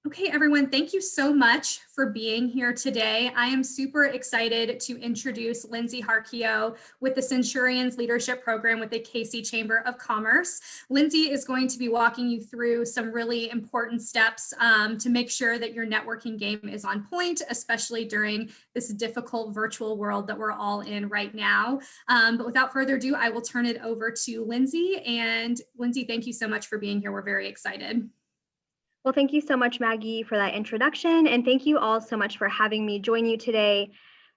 Okay, everyone, thank you so much for being here today. I am super excited to introduce Lindsay Jarquio with the Centurions Leadership Program with the KC Chamber of Commerce. Lindsay is going to be walking you through some really important steps to make sure that your networking game is on point, especially during this difficult virtual world that we're all in right now. But without further ado, I will turn it over to Lindsay. And Lindsay, thank you so much for being here. We're very excited. Well, thank you so much, Maggie, for that introduction. And thank you all so much for having me join you today.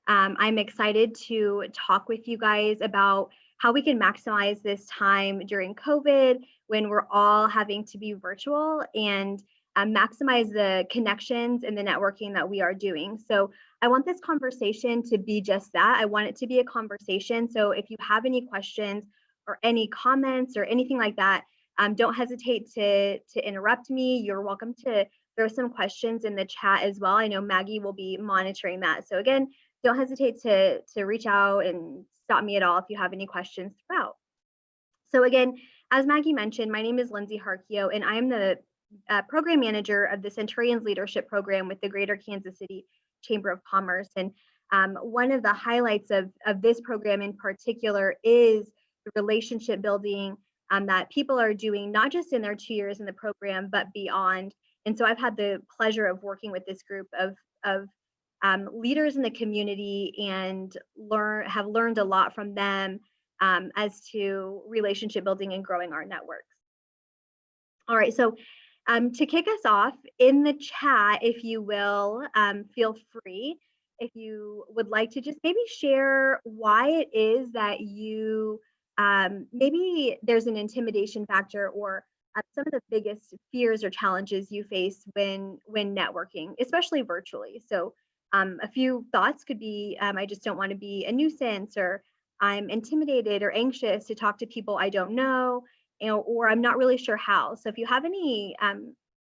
I'm excited to talk with you guys about how we can maximize this time during COVID when we're all having to be virtual and maximize the connections and the networking that we are doing. So I want this conversation to be just that. I want it to be a conversation. So if you have any questions or any comments or anything like that, don't hesitate to interrupt me. You're welcome to throw some questions in the chat as well. I know Maggie will be monitoring that. So again, don't hesitate to reach out and stop me at all if you have any questions throughout. So again, as Maggie mentioned, my name is Lindsay Jarquio, and I'm the program manager of the Centurions Leadership Program with the Greater Kansas City Chamber of Commerce. And one of the highlights of this program in particular is the relationship building that people are doing, not just in their 2 years in the program, but beyond. And so I've had the pleasure of working with this group of leaders in the community and have learned a lot from them as to relationship building and growing our networks. All right, so to kick us off, in the chat, if you will, feel free, if you would like to just maybe share why it is that you maybe there's an intimidation factor or some of the biggest fears or challenges you face when networking, especially virtually. So a few thoughts could be, I just don't want to be a nuisance, or I'm intimidated or anxious to talk to people I don't know, or I'm not really sure how. So if you have any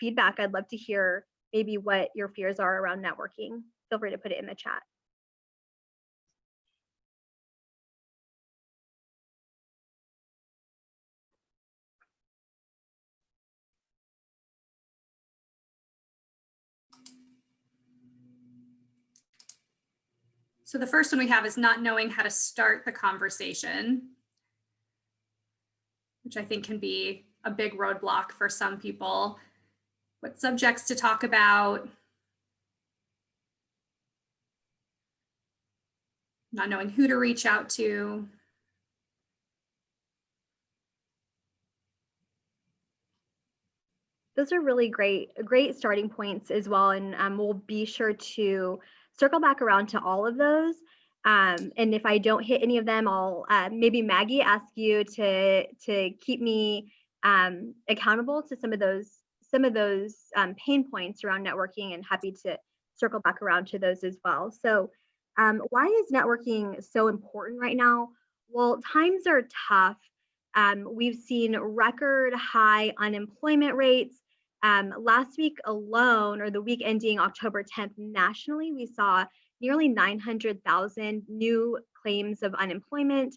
feedback, I'd love to hear maybe what your fears are around networking. Feel free to put it in the chat. So the first one we have is not knowing how to start the conversation, which I think can be a big roadblock for some people. What subjects to talk about, not knowing who to reach out to. Those are really great starting points as well. And we'll be sure to circle back around to all of those. And if I don't hit any of them, I'll maybe Maggie ask you to keep me accountable to some of those pain points around networking, and happy to circle back around to those as well. So why is networking so important right now? Well, times are tough. We've seen record high unemployment rates. Last week alone, or the week ending October 10th, nationally, we saw nearly 900,000 new claims of unemployment.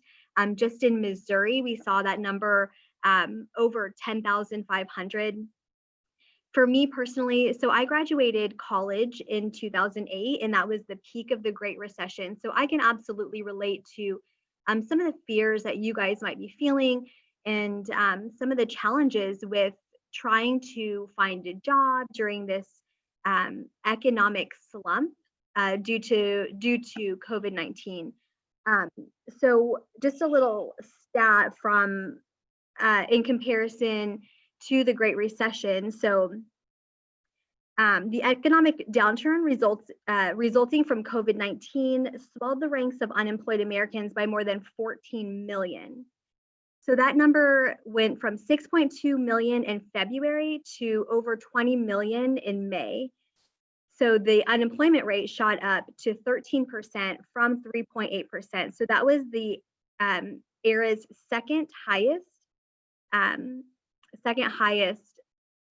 Just in Missouri, we saw that number over 10,500. For me personally, so I graduated college in 2008, and that was the peak of the Great Recession. So I can absolutely relate to some of the fears that you guys might be feeling, and some of the challenges with trying to find a job during this economic slump due to COVID-19. So just a little stat from in comparison to the Great Recession. So the economic downturn resulting from COVID-19 swelled the ranks of unemployed Americans by more than 14 million. So that number went from 6.2 million in February to over 20 million in May. So the unemployment rate shot up to 13% from 3.8%. So that was the era's second highest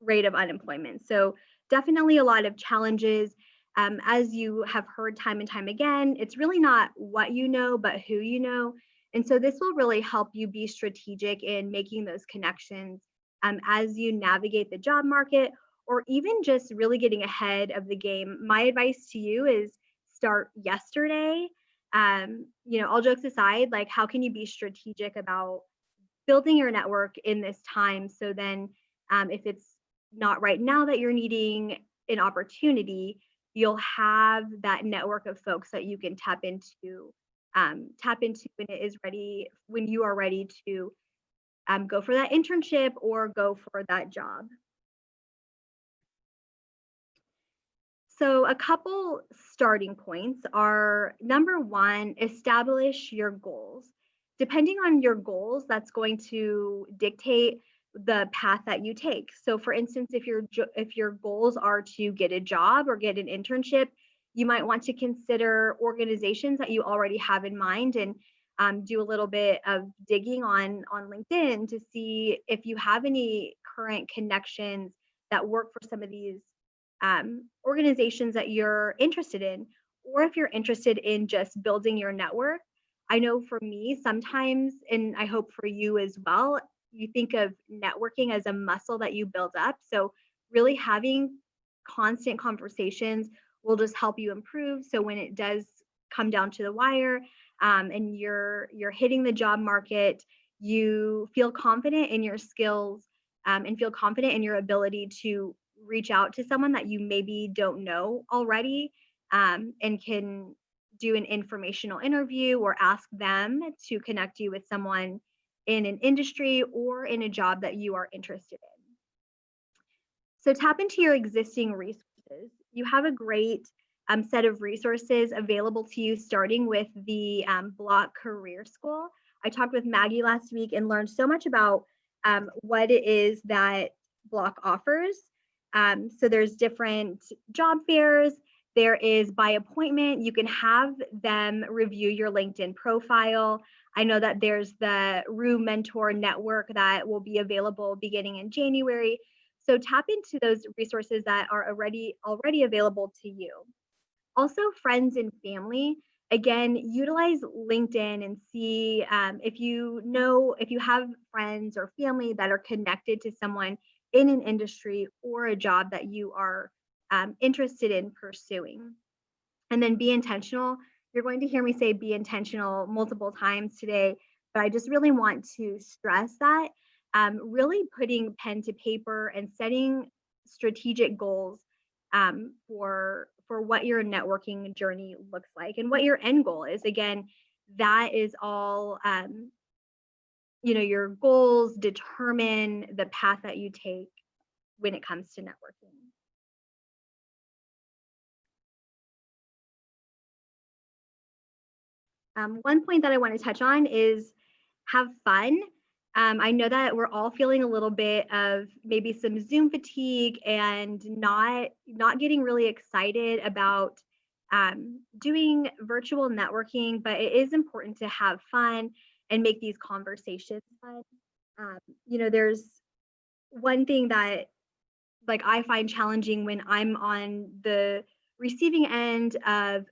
rate of unemployment. So definitely a lot of challenges. As you have heard time and time again, it's really not what you know, but who you know. And so this will really help you be strategic in making those connections as you navigate the job market, or even just really getting ahead of the game, my advice to you is start yesterday. All jokes aside, like how can you be strategic about building your network in this time? So then if it's not right now that you're needing an opportunity, you'll have that network of folks that you can tap into when it is ready, when you are ready to go for that internship or go for that job. So a couple starting points are, number one, establish your goals. Depending on your goals, that's going to dictate the path that you take. So for instance, if your goals are to get a job or get an internship, you might want to consider organizations that you already have in mind, and do a little bit of digging on LinkedIn to see if you have any current connections that work for some of these organizations that you're interested in, or if you're interested in just building your network. I know for me, sometimes, and I hope for you as well, you think of networking as a muscle that you build up. So really having constant conversations will just help you improve. So when it does come down to the wire, and you're hitting the job market, you feel confident in your skills, and feel confident in your ability to reach out to someone that you maybe don't know already, and can do an informational interview or ask them to connect you with someone in an industry or in a job that you are interested in. So tap into your existing resources. You have a great set of resources available to you, starting with the Block Career School. I talked with Maggie last week and learned so much about what it is that Block offers. So there's different job fairs. There is by appointment. You can have them review your LinkedIn profile. I know that there's the Rue Mentor Network that will be available beginning in January. So tap into those resources that are already available to you. Also, friends and family. Again, utilize LinkedIn and see if you have friends or family that are connected to someone in an industry or a job that you are interested in pursuing. And then be intentional. You're going to hear me say be intentional multiple times today, but I just really want to stress that really putting pen to paper and setting strategic goals for what your networking journey looks like and what your end goal is. Again, that is all your goals determine the path that you take when it comes to networking. One point that I want to touch on is have fun. I know that we're all feeling a little bit of maybe some Zoom fatigue and not getting really excited about doing virtual networking, but it is important to have fun and make these conversations fun. There's one thing that I find challenging when I'm on the receiving end of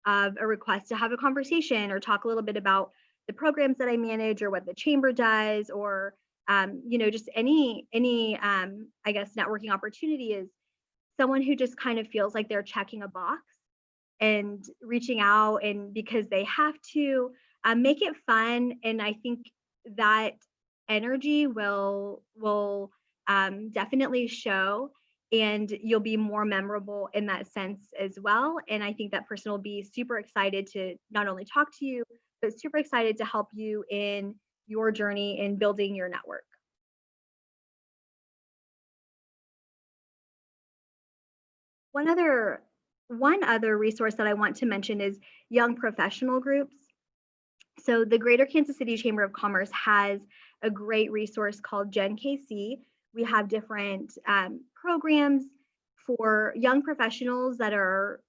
a request to have a conversation or talk a little bit about the programs that I manage or what the chamber does, or just any I guess networking opportunity, is someone who just kind of feels like they're checking a box and reaching out, and because they have to make it fun. And I think that energy will definitely show, and you'll be more memorable in that sense as well. And I think that person will be super excited to not only talk to you, but super excited to help you in your journey in building your network. One other resource that I want to mention is young professional groups. So the Greater Kansas City Chamber of Commerce has a great resource called Gen KC. We have different programs for young professionals that are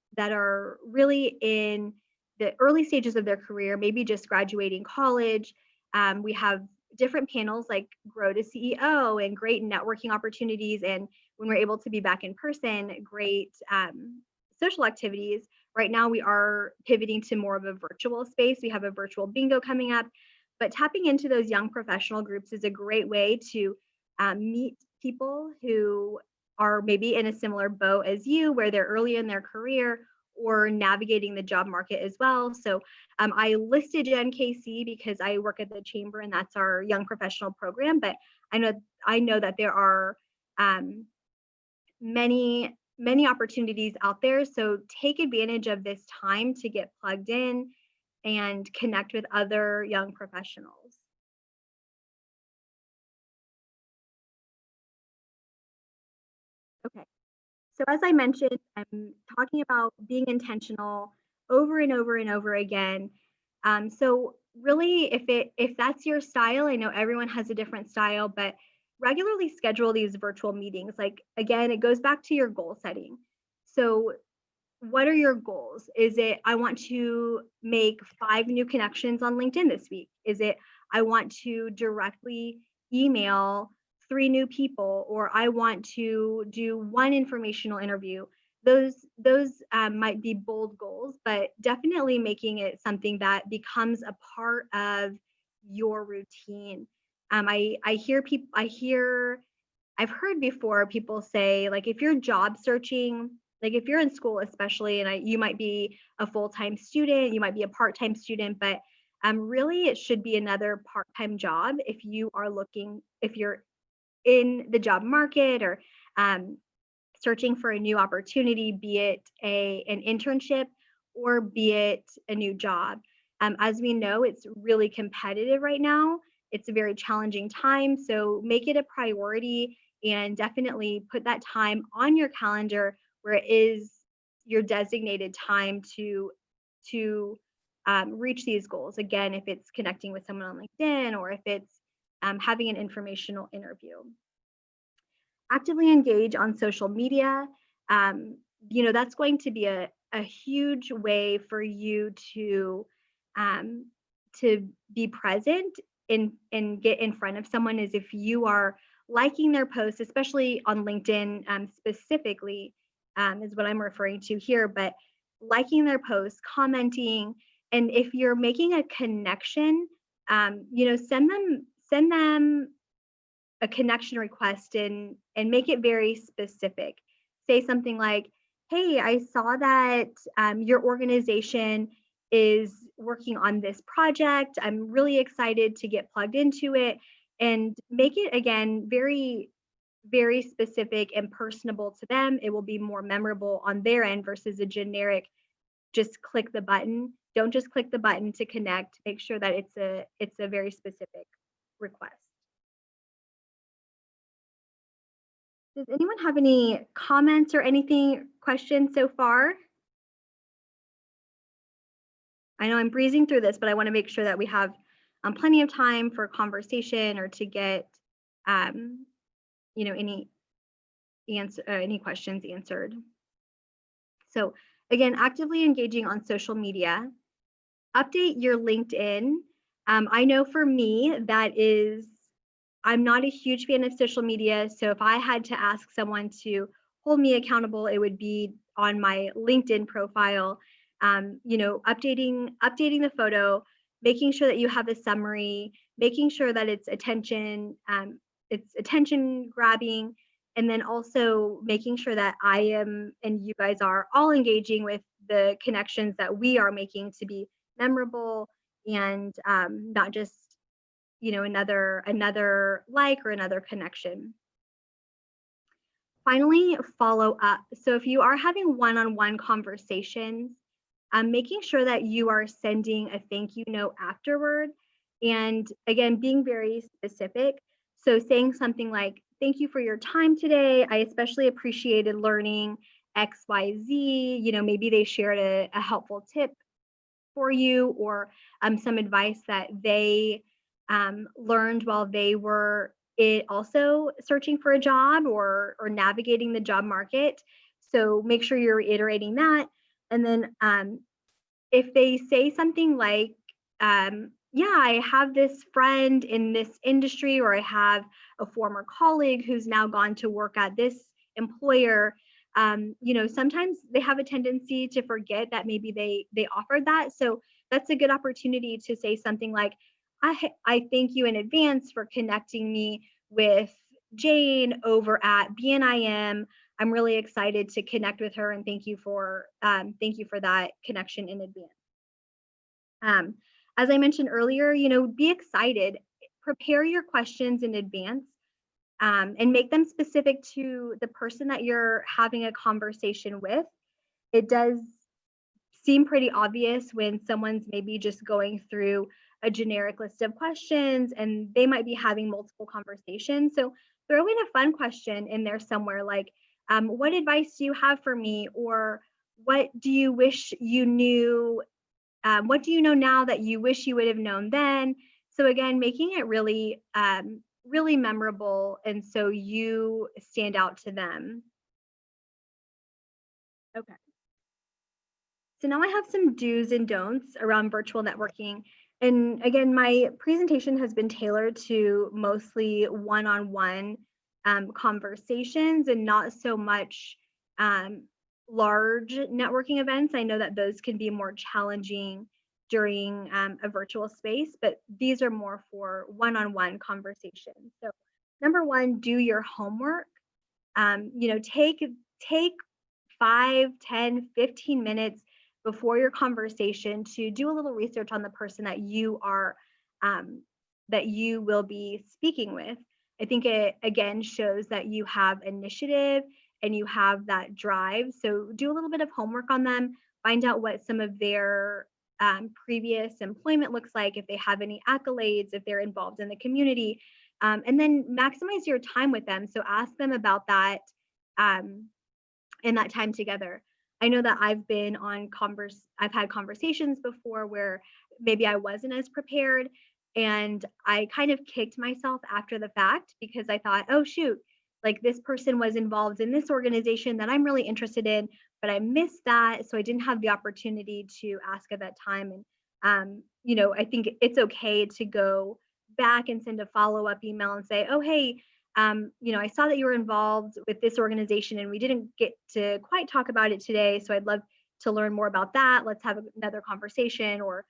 really in the early stages of their career, maybe just graduating college. We have different panels like Grow to CEO and great networking opportunities. And when we're able to be back in person, great social activities. Right now, we are pivoting to more of a virtual space. We have a virtual bingo coming up, but tapping into those young professional groups is a great way to meet people who are maybe in a similar boat as you, where they're early in their career or navigating the job market as well. So I listed NKC because I work at the chamber and that's our young professional program, but I know that there are many opportunities out there. So take advantage of this time to get plugged in and connect with other young professionals. Okay. So as I mentioned, I'm talking about being intentional over and over and over again. So really, if that's your style, I know everyone has a different style, but regularly schedule these virtual meetings. Like again, it goes back to your goal setting. So what are your goals? Is it I want to make 5 new connections on LinkedIn this week? Is it I want to directly email 3 new people, or I want to do 1 informational interview? Those might be bold goals, but definitely making it something that becomes a part of your routine. I hear people. I've heard before people say, like, if you're job searching, like if you're in school, especially, and you might be a full-time student, you might be a part-time student, but really it should be another part-time job if you're in the job market or searching for a new opportunity, be it an internship or be it a new job. As we know, it's really competitive right now. It's a very challenging time, so make it a priority and definitely put that time on your calendar where it is your designated time to reach these goals. Again, if it's connecting with someone on LinkedIn or if it's having an informational interview. Actively engage on social media. That's going to be a huge way for you um, to be present and get in front of someone, is if you are liking their posts, especially on LinkedIn specifically, is what I'm referring to here, but liking their posts, commenting, and if you're making a connection, send them a connection request and make it very specific. Say something like, hey, I saw that your organization is working on this project. I'm really excited to get plugged into it, and make it again very, very specific and personable to them. It will be more memorable on their end versus a generic just click the button. Don't just click the button to connect. Make sure that it's a very specific request. Does anyone have any comments or anything, questions so far? I know I'm breezing through this, but I want to make sure that we have plenty of time for conversation or to get any questions answered. So again, actively engaging on social media. Update your LinkedIn. I know for me, I'm not a huge fan of social media. So if I had to ask someone to hold me accountable, it would be on my LinkedIn profile. Updating the photo, making sure that you have a summary, making sure that it's attention grabbing, and then also making sure that I am and you guys are all engaging with the connections that we are making to be memorable and not just another like or another connection. Finally, follow up. So if you are having one-on-one conversations, making sure that you are sending a thank you note afterward, and again, being very specific. So saying something like, thank you for your time today. I especially appreciated learning XYZ. Maybe they shared a helpful tip for you, or some advice that they learned while they were also searching for a job or navigating the job market. So make sure you're reiterating that. And then if they say something like, yeah, I have this friend in this industry, or I have a former colleague who's now gone to work at this employer, sometimes they have a tendency to forget that maybe they offered that. So that's a good opportunity to say something like, I thank you in advance for connecting me with Jane over at BNIM. I'm really excited to connect with her, and thank you for that connection in advance. As I mentioned earlier, be excited. Prepare your questions in advance, and make them specific to the person that you're having a conversation with. It does seem pretty obvious when someone's maybe just going through a generic list of questions and they might be having multiple conversations. So throw in a fun question in there somewhere like, what advice do you have for me? Or what do you wish you knew? What do you know now that you wish you would have known then? So again, making it really, really memorable, and so you stand out to them. Okay. So now I have some do's and don'ts around virtual networking. And again, my presentation has been tailored to mostly one-on-one conversations and not so much large networking events. I know that those can be more challenging during a virtual space, but these are more for one-on-one conversations. So number one, do your homework. Take 5, 10, 15 minutes before your conversation to do a little research on the person that you will be speaking with. I think it again shows that you have initiative and you have that drive. So do a little bit of homework on them, find out what some of their previous employment looks like, if they have any accolades, if they're involved in the community, and then maximize your time with them. So ask them about that in that time together. I know that I've had conversations before where maybe I wasn't as prepared, and I kind of kicked myself after the fact because I thought, oh shoot, like this person was involved in this organization that I'm really interested in, but I missed that. So I didn't have the opportunity to ask at that time. And I think it's okay to go back and send a follow-up email and say, oh, hey, I saw that you were involved with this organization and we didn't get to quite talk about it today. So I'd love to learn more about that. Let's have another conversation, or,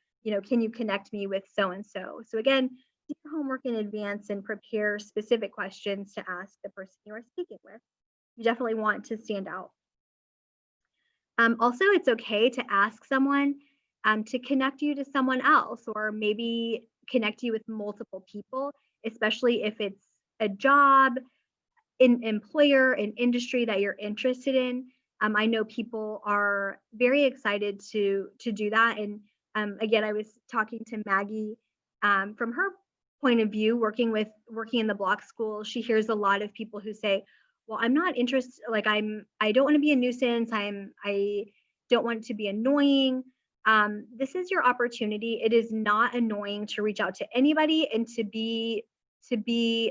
can you connect me with so-and-so? So again, do your homework in advance and prepare specific questions to ask the person you are speaking with. You definitely want to stand out. Also, it's okay to ask someone to connect you to someone else, or maybe connect you with multiple people, especially if it's a job, an employer, an industry that you're interested in. I know people are very excited to do that. And again, I was talking to Maggie from her point of view, working in the block school. She hears a lot of people who say, well, I'm not interested, like I don't want to be a nuisance. I don't want to be annoying. This is your opportunity. It is not annoying to reach out to anybody and to be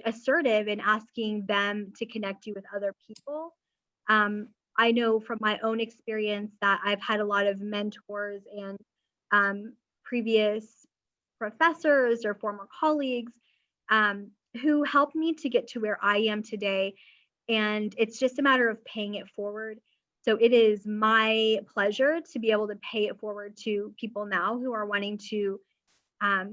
assertive in asking them to connect you with other people. I know from my own experience that I've had a lot of mentors and previous professors or former colleagues who helped me to get to where I am today. And it's just a matter of paying it forward. So it is my pleasure to be able to pay it forward to people now who are wanting to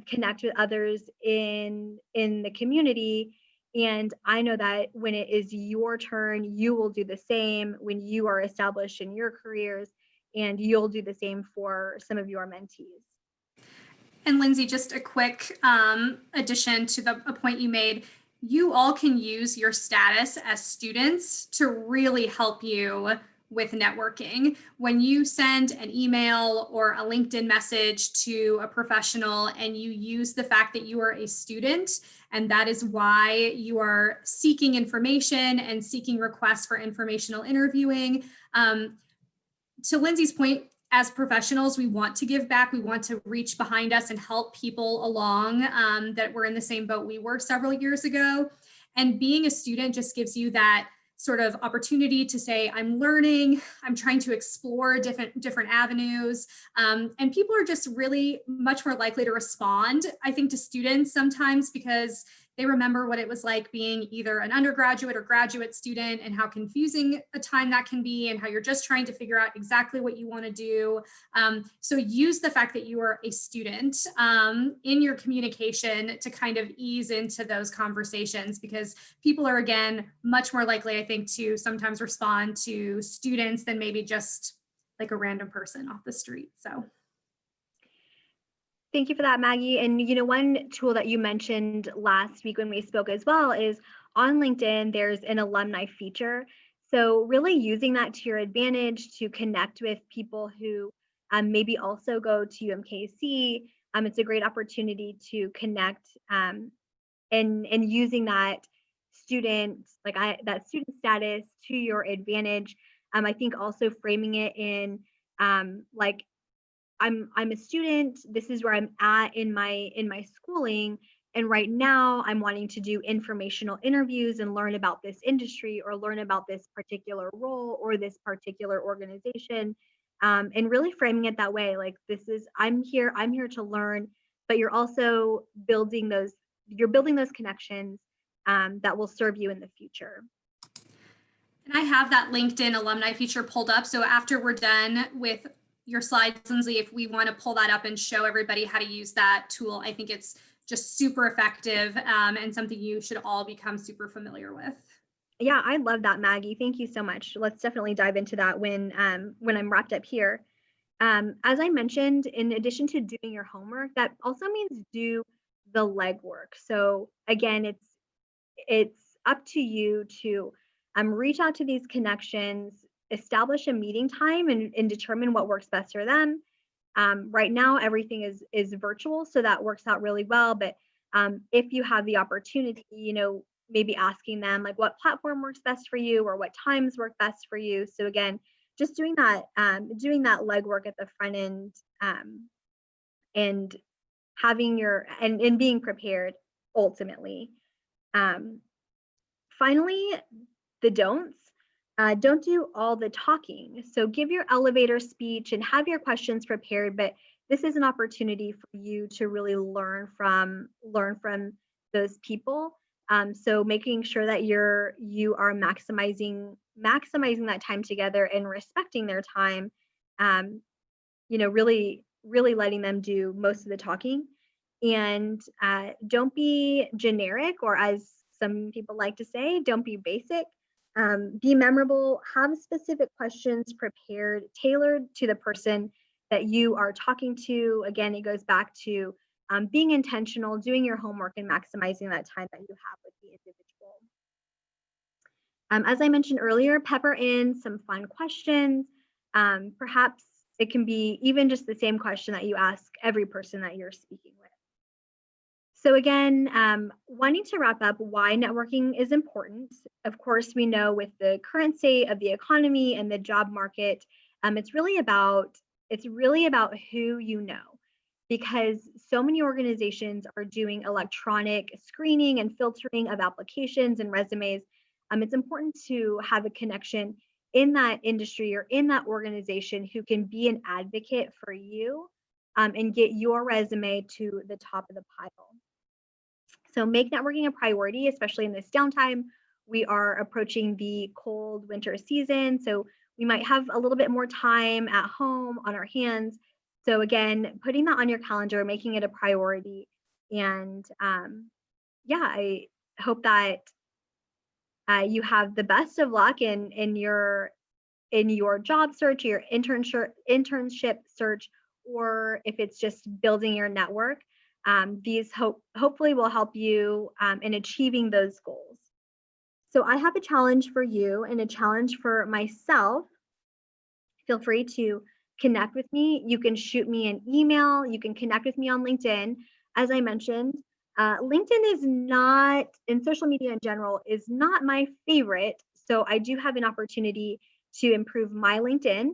connect with others in the community. And I know that when it is your turn, you will do the same when you are established in your careers, and you'll do the same for some of your mentees. And Lindsay, just a quick addition to a point you made. You all can use your status as students to really help you with networking. When you send an email or a LinkedIn message to a professional and you use the fact that you are a student, and that is why you are seeking information and seeking requests for informational interviewing. To Lindsay's point, as professionals, we want to give back. We want to reach behind us and help people along that were in the same boat we were several years ago. And being a student just gives you that sort of opportunity to say, I'm learning, I'm trying to explore different avenues. And people are just really much more likely to respond, I think, to students sometimes because They remember what it was like being either an undergraduate or graduate student and how confusing a time that can be and how you're just trying to figure out exactly what you want to do. So use the fact that you are a student in your communication to kind of ease into those conversations, because people are, again, much more likely, I think, to sometimes respond to students than maybe just like a random person off the street. So thank you for that, Maggie. And one tool that you mentioned last week when we spoke as well is on LinkedIn, there's an alumni feature. So really using that to your advantage to connect with people who maybe also go to UMKC. It's a great opportunity to connect and using that student status to your advantage. I think also framing it in like, I'm a student, this is where I'm at in my schooling, and right now I'm wanting to do informational interviews and learn about this industry or learn about this particular role or this particular organization, and really framing it that way, like, I'm here to learn, but you're also building those connections that will serve you in the future. and I have that LinkedIn alumni feature pulled up, so after we're done with your slides, Lindsay, if we want to pull that up and show everybody how to use that tool, I think it's just super effective and something you should all become super familiar with. Yeah, I love that, Maggie. Thank you so much. Let's definitely dive into that when I'm wrapped up here. As I mentioned, in addition to doing your homework, that also means do the legwork. So again, it's up to you to reach out to these connections, establish a meeting time, and determine what works best for them. Right now, everything is virtual, so that works out really well. But if you have the opportunity, maybe asking them like what platform works best for you or what times work best for you. So again, just doing that legwork at the front end, and having and being prepared ultimately. Finally, the don'ts. Don't do all the talking. So give your elevator speech and have your questions prepared, but this is an opportunity for you to really learn from those people. So making sure that you are maximizing that time together and respecting their time. Really letting them do most of the talking, and don't be generic, or as some people like to say, don't be basic. Be memorable, have specific questions prepared, tailored to the person that you are talking to. Again, it goes back to being intentional, doing your homework, and maximizing that time that you have with the individual. As I mentioned earlier, pepper in some fun questions. Perhaps it can be even just the same question that you ask every person that you're speaking with. So again, wanting to wrap up why networking is important. Of course, we know with the current state of the economy and the job market, it's really about who you know, because so many organizations are doing electronic screening and filtering of applications and resumes. It's important to have a connection in that industry or in that organization who can be an advocate for you, and get your resume to the top of the pile. So make networking a priority, especially in this downtime. We are approaching the cold winter season, so we might have a little bit more time at home on our hands. So again, putting that on your calendar, making it a priority. And I hope that you have the best of luck in your job search, your internship search, or if it's just building your network. These hopefully will help you in achieving those goals. So I have a challenge for you and a challenge for myself. Feel free to connect with me. You can shoot me an email. You can connect with me on LinkedIn. As I mentioned, LinkedIn is not, and social media in general is not my favorite. So I do have an opportunity to improve my LinkedIn.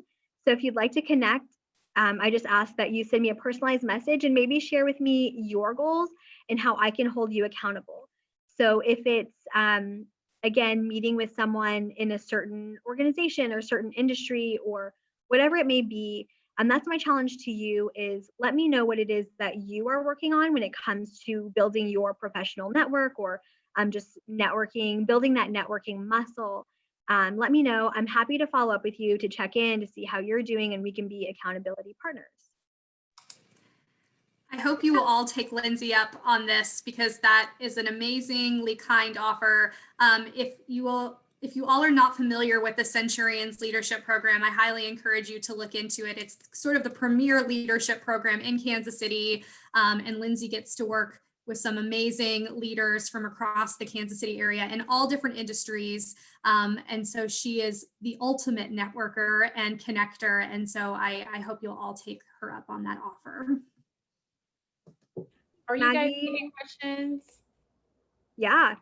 So if you'd like to connect, I just ask that you send me a personalized message and maybe share with me your goals and how I can hold you accountable. So if it's, again, meeting with someone in a certain organization or certain industry or whatever it may be, That's my challenge to you is let me know what it is that you are working on when it comes to building your professional network or just networking, building that networking muscle. Let me know. I'm happy to follow up with you to check in to see how you're doing and we can be accountability partners. I hope you will all take Lindsay up on this because that is an amazingly kind offer. If you all are not familiar with the Centurions Leadership Program, I highly encourage you to look into it. It's sort of the premier leadership program in Kansas City, and Lindsay gets to work with some amazing leaders from across the Kansas City area in all different industries. And so she is the ultimate networker and connector. And so I hope you'll all take her up on that offer. Are you guys Maggie? taking questions? Yeah.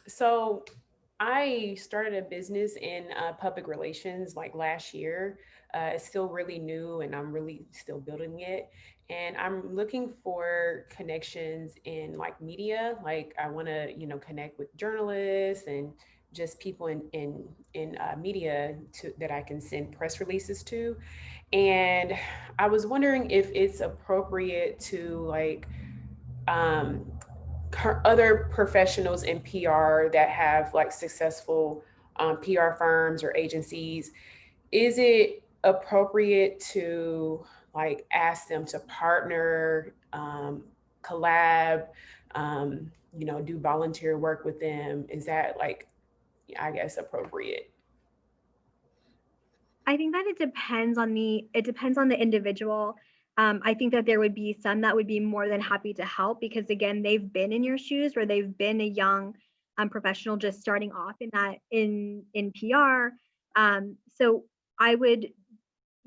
So I started a business in public relations like last year. It's still really new and I'm really still building it. And I'm looking for connections in like media. Like I want to, connect with journalists and just people in media that I can send press releases to. And I was wondering if it's appropriate to like other professionals in PR that have like successful PR firms or agencies. Is it appropriate to like ask them to partner, collab, do volunteer work with them? Is that like, I guess, appropriate? I think that it depends on the individual. I think that there would be some that would be more than happy to help because again, they've been in your shoes or they've been a young professional just starting off in PR. So I would,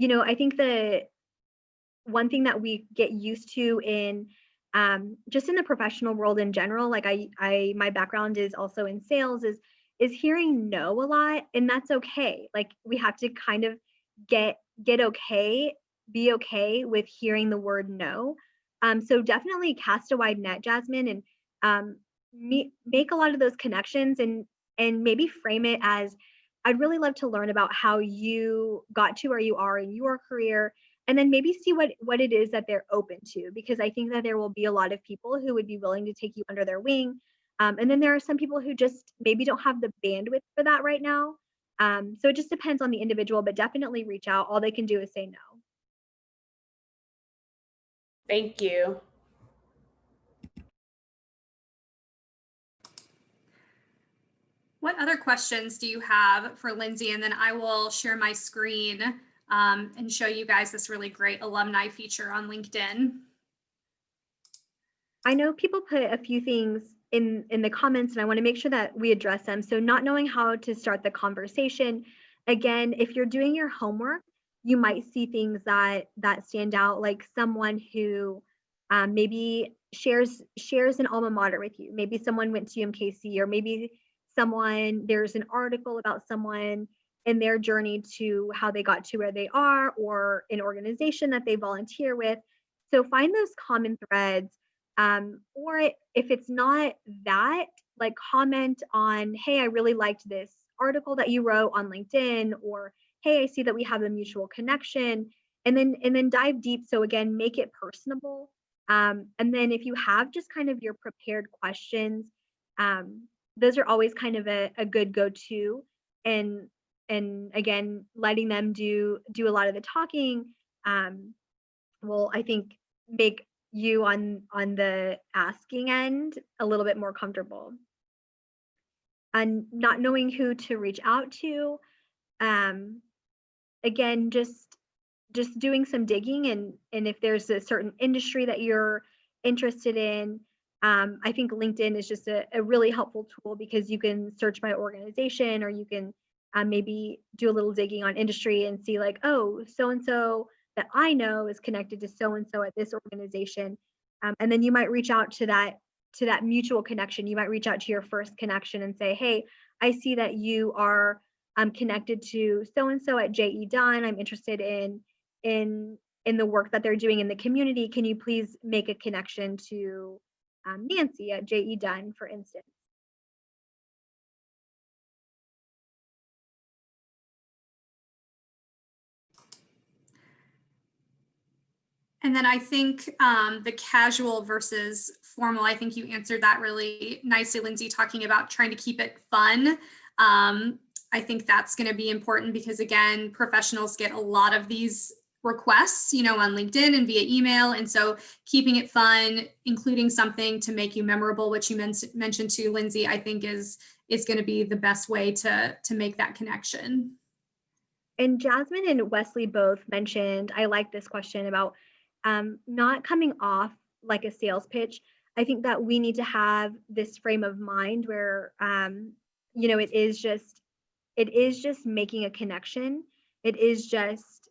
I think the one thing that we get used to in just in the professional world in general, like my background is also in sales, is hearing no a lot, and that's okay. Like we have to kind of get okay, be okay with hearing the word no. So definitely cast a wide net, Jasmine, and make a lot of those connections and maybe frame it as I'd really love to learn about how you got to where you are in your career and then maybe see what it is that they're open to because I think that there will be a lot of people who would be willing to take you under their wing. And then there are some people who just maybe don't have the bandwidth for that right now. So it just depends on the individual, but definitely reach out. All they can do is say no. Thank you. What other questions do you have for Lindsay? And then I will share my screen and show you guys this really great alumni feature on LinkedIn. I know people put a few things in the comments and I want to make sure that we address them. So not knowing how to start the conversation. Again, if you're doing your homework, you might see things that stand out, like someone who maybe shares an alma mater with you. Maybe someone went to UMKC, or maybe there's an article about someone in their journey to how they got to where they are, or an organization that they volunteer with. So find those common threads. Or if it's not that, like comment on, hey, I really liked this article that you wrote on LinkedIn, or hey, I see that we have a mutual connection, and then dive deep. So again, make it personable. And then if you have just kind of your prepared questions, those are always kind of a good go-to. And again, letting them do a lot of the talking will, I think, make you on the asking end a little bit more comfortable. And not knowing who to reach out to, again, just doing some digging, and if there's a certain industry that you're interested in, I think LinkedIn is just a really helpful tool because you can search by organization, or you can maybe do a little digging on industry and see like, oh, so and so that I know is connected to so and so at this organization, and then you might reach out to that mutual connection. You might reach out to your first connection and say, hey, I see that you are connected to so and so at JE Dunn. I'm interested in the work that they're doing in the community. Can you please make a connection to Nancy at JE Dunn, for instance? And then I think the casual versus formal, I think you answered that really nicely, Lindsay, talking about trying to keep it fun. I think that's going to be important because, again, professionals get a lot of these requests, on LinkedIn and via email. And so keeping it fun, including something to make you memorable, which you mentioned too, Lindsay, I think is going to be the best way to make that connection. And Jasmine and Wesley both mentioned, I like this question about not coming off like a sales pitch. I think that we need to have this frame of mind where, it is just making a connection. It is just,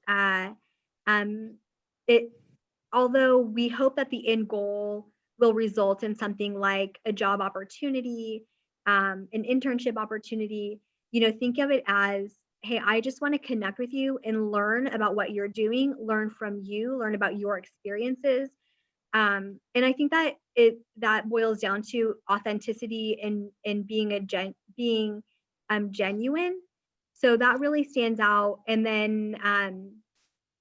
although we hope that the end goal will result in something like a job opportunity, an internship opportunity, think of it as, hey, I just want to connect with you and learn about what you're doing, learn from you, learn about your experiences. And I think that that boils down to authenticity and being genuine. So that really stands out. And then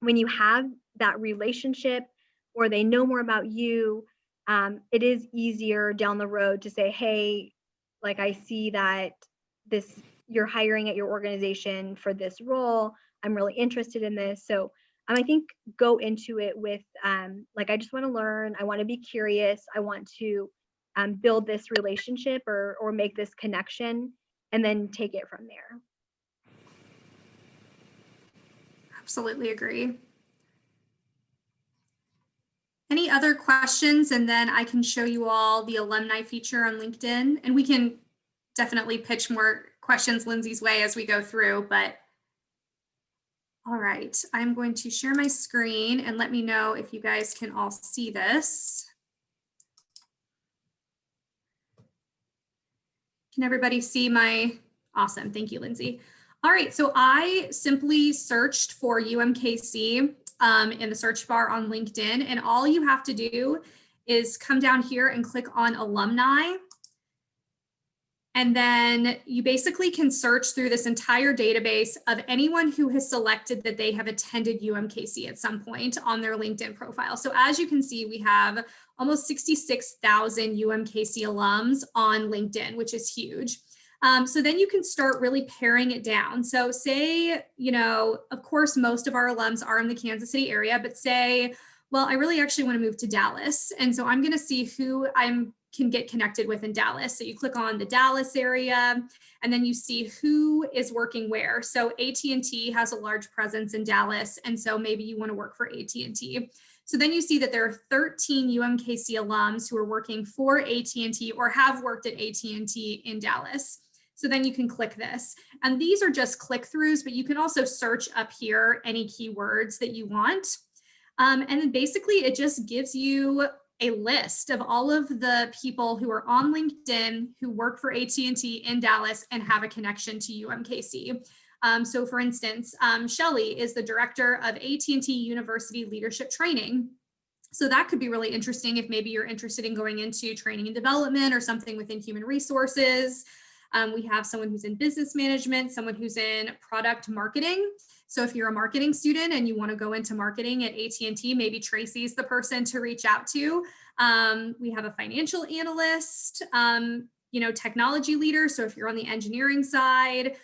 when you have that relationship or they know more about you, it is easier down the road to say, hey, like I see that you're hiring at your organization for this role. I'm really interested in this. So I think go into it with I just want to learn. I want to be curious. I want to build this relationship or make this connection, and then take it from there. Absolutely agree. Any other questions? And then I can show you all the alumni feature on LinkedIn, and we can definitely pitch more questions Lindsay's way as we go through, but all right, I'm going to share my screen and let me know if you guys can all see this. Can everybody see my, awesome, thank you, Lindsay. All right, so I simply searched for UMKC in the search bar on LinkedIn, and all you have to do is come down here and click on alumni. And then you basically can search through this entire database of anyone who has selected that they have attended UMKC at some point on their LinkedIn profile. So as you can see, we have almost 66,000 UMKC alums on LinkedIn, which is huge. So then you can start really paring it down. So say, of course, most of our alums are in the Kansas City area, but say, well, I really actually want to move to Dallas. And so I'm going to see who can get connected with in Dallas. So you click on the Dallas area, and then you see who is working where. So AT&T has a large presence in Dallas, and so maybe you want to work for AT&T. So then you see that there are 13 UMKC alums who are working for AT&T or have worked at AT&T in Dallas. So then you can click this. And these are just click-throughs, but you can also search up here any keywords that you want. And then basically it just gives you a list of all of the people who are on LinkedIn who work for AT&T in Dallas and have a connection to UMKC. So for instance, Shelly is the director of AT&T University Leadership Training. So that could be really interesting if maybe you're interested in going into training and development or something within human resources. We have someone who's in business management, someone who's in product marketing. So if you're a marketing student and you want to go into marketing at AT&T, maybe Tracy's the person to reach out to. We have a financial analyst, technology leader. So if you're on the engineering side,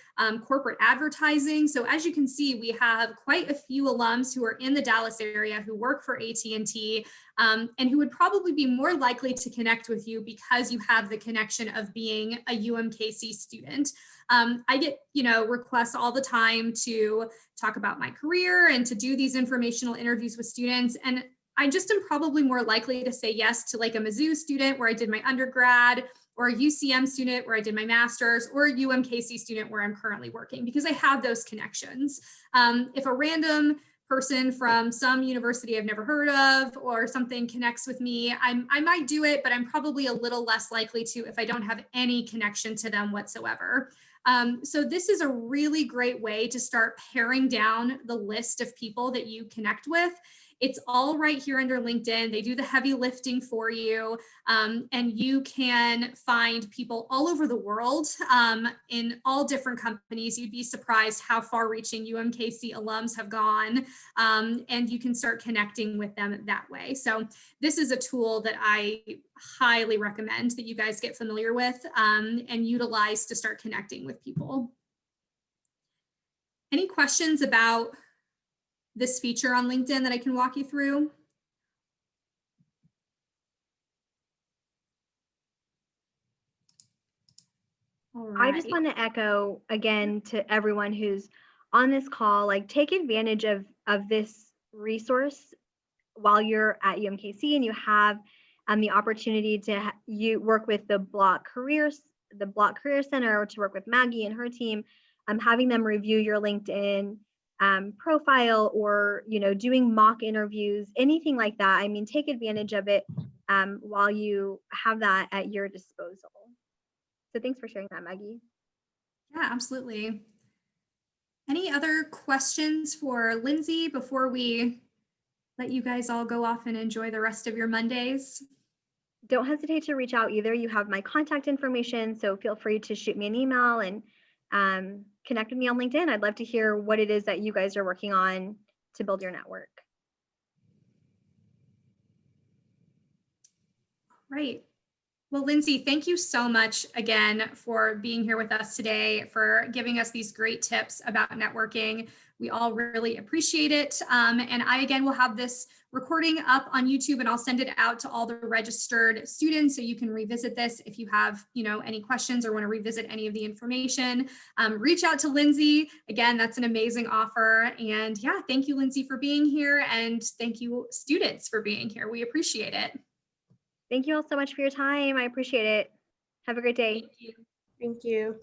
corporate advertising. So as you can see, we have quite a few alums who are in the Dallas area who work for AT&T and who would probably be more likely to connect with you because you have the connection of being a UMKC student. I get, requests all the time to talk about my career and to do these informational interviews with students. And I just am probably more likely to say yes to like a Mizzou student where I did my undergrad, or a UCM student where I did my master's, or a UMKC student where I'm currently working, because I have those connections. If a random person from some university I've never heard of or something connects with me, I might do it, but I'm probably a little less likely to if I don't have any connection to them whatsoever. So this is a really great way to start paring down the list of people that you connect with. It's all right here under LinkedIn. They do the heavy lifting for you, and you can find people all over the world in all different companies. You'd be surprised how far-reaching UMKC alums have gone, and you can start connecting with them that way. So this is a tool that I highly recommend that you guys get familiar with and utilize to start connecting with people. Any questions about this feature on LinkedIn that I can walk you through? All right. I just want to echo again to everyone who's on this call, like take advantage of this resource while you're at UMKC and you have the opportunity to work with the Block Career Center, or to work with Maggie and her team, having them review your LinkedIn profile, or doing mock interviews, anything like that. I mean, take advantage of it while you have that at your disposal. So thanks for sharing that, Maggie. Yeah, absolutely. Any other questions for Lindsay before we let you guys all go off and enjoy the rest of your Mondays? Don't hesitate to reach out either. You have my contact information, so feel free to shoot me an email and connect with me on LinkedIn. I'd love to hear what it is that you guys are working on to build your network. Right. Well, Lindsay, thank you so much again for being here with us today, for giving us these great tips about networking. We all really appreciate it. And I, again, will have this recording up on YouTube, and I'll send it out to all the registered students so you can revisit this if you have, any questions or want to revisit any of the information. Reach out to Lindsay. Again, that's an amazing offer. And yeah, thank you, Lindsay, for being here. And thank you, students, for being here. We appreciate it. Thank you all so much for your time. I appreciate it. Have a great day. Thank you. Thank you.